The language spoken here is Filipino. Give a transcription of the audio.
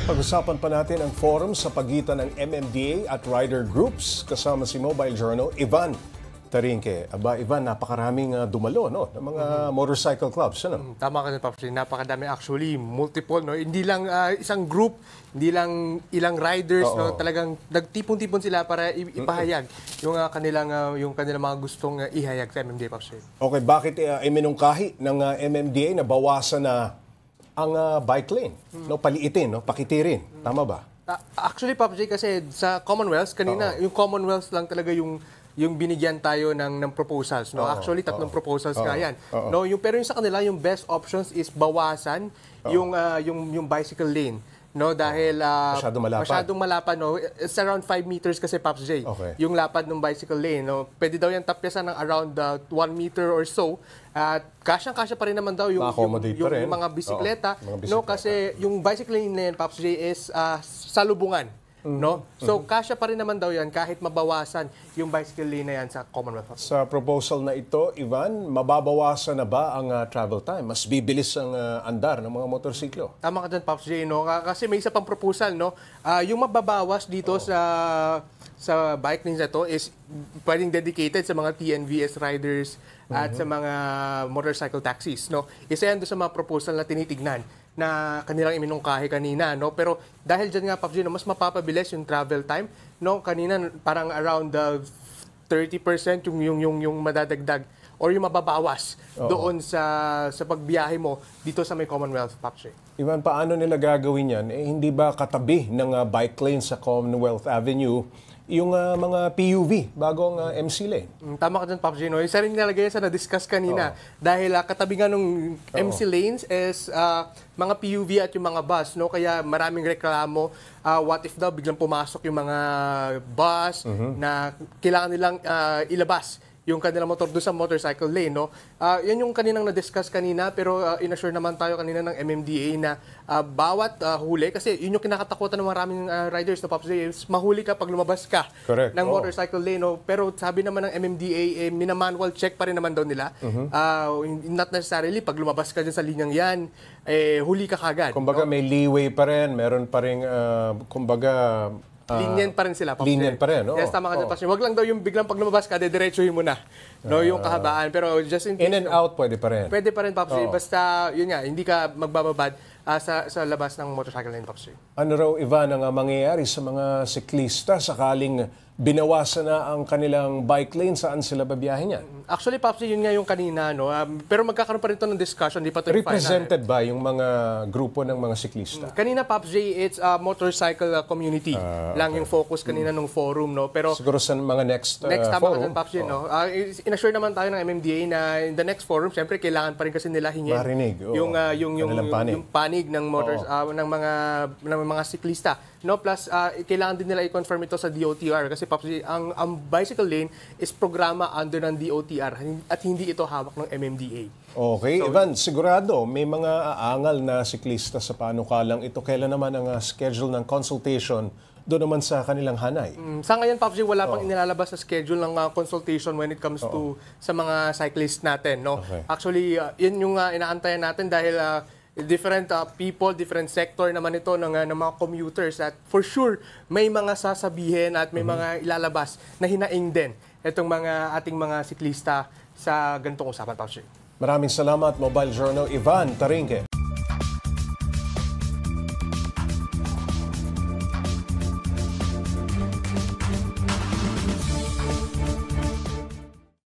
Pag-usapan pa natin ang forum sa pagitan ng MMDA at rider groups kasama si Mobile Journal, Ivan Tarinque. Aba, Ivan, napakaraming dumalo ng mga motorcycle clubs. Ano? Tama ka na, Paps. Napakadami actually, multiple. No? Hindi lang isang group, hindi lang ilang riders. No? Talagang nagtipon-tipon sila para ipahayag yung kanilang mga gustong ihayag sa MMDA, Paps. Okay, bakit iminungkahi ng MMDA na bawasan na ang bike lane? No, paliitin, pakitirin. Tama ba? Actually, Paps, kasi sa Commonwealth, kanina, yung Commonwealth lang talaga yung binigyan tayo ng proposals, no? Actually, tatlong proposals nga yan. No, pero yung sa kanila, yung best options is bawasan yung bicycle lane. No, dahil masyadong malapad, no? It's around 5 meters kasi, Pops J. Okay. Yung lapad ng bicycle lane, no? Pwede daw yan tapyasan ng around 1 meter or so. At kasyang-kasya pa rin naman daw yung mga bisikleta. No, kasi yung bicycle lane na yan, Pops J, is salubungan. No? So, kasya pa rin naman daw yan kahit mabawasan yung bicycle lane na yan sa Commonwealth. Sa proposal na ito, Ivan, mababawasan na ba ang travel time? Mas bibilis ang andar ng mga motorsiklo? Tama ka dyan, Pops J. No? Kasi may isa pang proposal. No? Yung mababawas dito sa bike lanes na to is pwedeng dedicated sa mga TNVS riders at sa mga motorcycle taxis. No? Isa yan doon sa mga proposal na tinitignan na kanilang iminungkahi kanina, no? Pero dahil diyan nga, Pops J, no, mas mapapabilis yung travel time, no? Kanina parang around 30% yung madadagdag or yung mababawas doon sa pagbiyahe mo dito sa may Commonwealth, Pops J. Ivan, paano nila gagawin yan? Hindi ba katabi ng bike lane sa Commonwealth Avenue yung mga PUV bagong MC lane? Tama ka dyan, Pops J. No? Isa rin nilagay sa na-discuss kanina dahil katabi nga nung MC lanes is mga PUV at yung mga bus. No? Kaya maraming reklamo. What if daw biglang pumasok yung mga bus na kailangan nilang ilabas yung kanilang motor doon sa motorcycle lane, no? Yan yung kaninang na-discuss kanina, pero inassure naman tayo kanina ng MMDA na bawat huli, kasi yun yung kinakatakutan ng maraming riders na Pops J, mahuli ka pag lumabas ka ng motorcycle lane, no? Pero sabi naman ng MMDA, minamanual check pa rin naman daw nila. Not necessarily, pag lumabas ka dyan sa linyang yan, huli ka kagad. Kumbaga, no? May leeway pa rin, meron pa rin, kumbaga, linyan pa rin sila, Pops. Linyan pa rin, Yes, tama ka dyan, Pops. Wag lang daw yung biglang pag lumabas ka, dediretsuhin mo na. No, yung kahabaan. Pero just in case, in and out, pwede pa rin. Pwede pa rin, Pops. Basta, yun nga, hindi ka magbababad sa labas ng motorcycle lane, Pops. Ano raw, Ivan, ang mangyayari sa mga siklista sakaling binawasan na ang kanilang bike lane, saan sila babiyahin yan? Actually, Pops, yun nga yung kanina, no? Pero magkakaroon pa rin ito ng discussion, di pa ito represented ba yung mga grupo ng mga siklista? Kanina, Pops J, it's a motorcycle community lang yung focus kanina ng forum, no? Pero siguro sa mga next tama forum. Ka dyan, Pops J, no? In-assure naman tayo ng MMDA na in the next forum, siyempre, kailangan pa rin kasi nila hingin marinig, yung panig ng ng mga siklista. No, plus kailangan din nila i-confirm ito sa DOTR kasi Pops, ang bicycle lane is programa under ng DOTR at hindi ito hawak ng MMDA. Okay, so, Ivan, sigurado may mga aangal na siklista sa panukalang ito. Kailan naman ang schedule ng consultation doon naman sa kanilang hanay? Sa ngayon, Pops, wala pang inilalabas sa schedule ng consultation when it comes to sa mga cyclists natin. No? Okay. Actually, yun yung inaantayan natin dahil different people, different sector naman ito ng mga commuters at for sure may mga sasabihin at may mga ilalabas na hinaing din itong ating mga siklista sa ganitong usapan, Paul. Maraming salamat, Mobile Journal, Ivan Tarinque.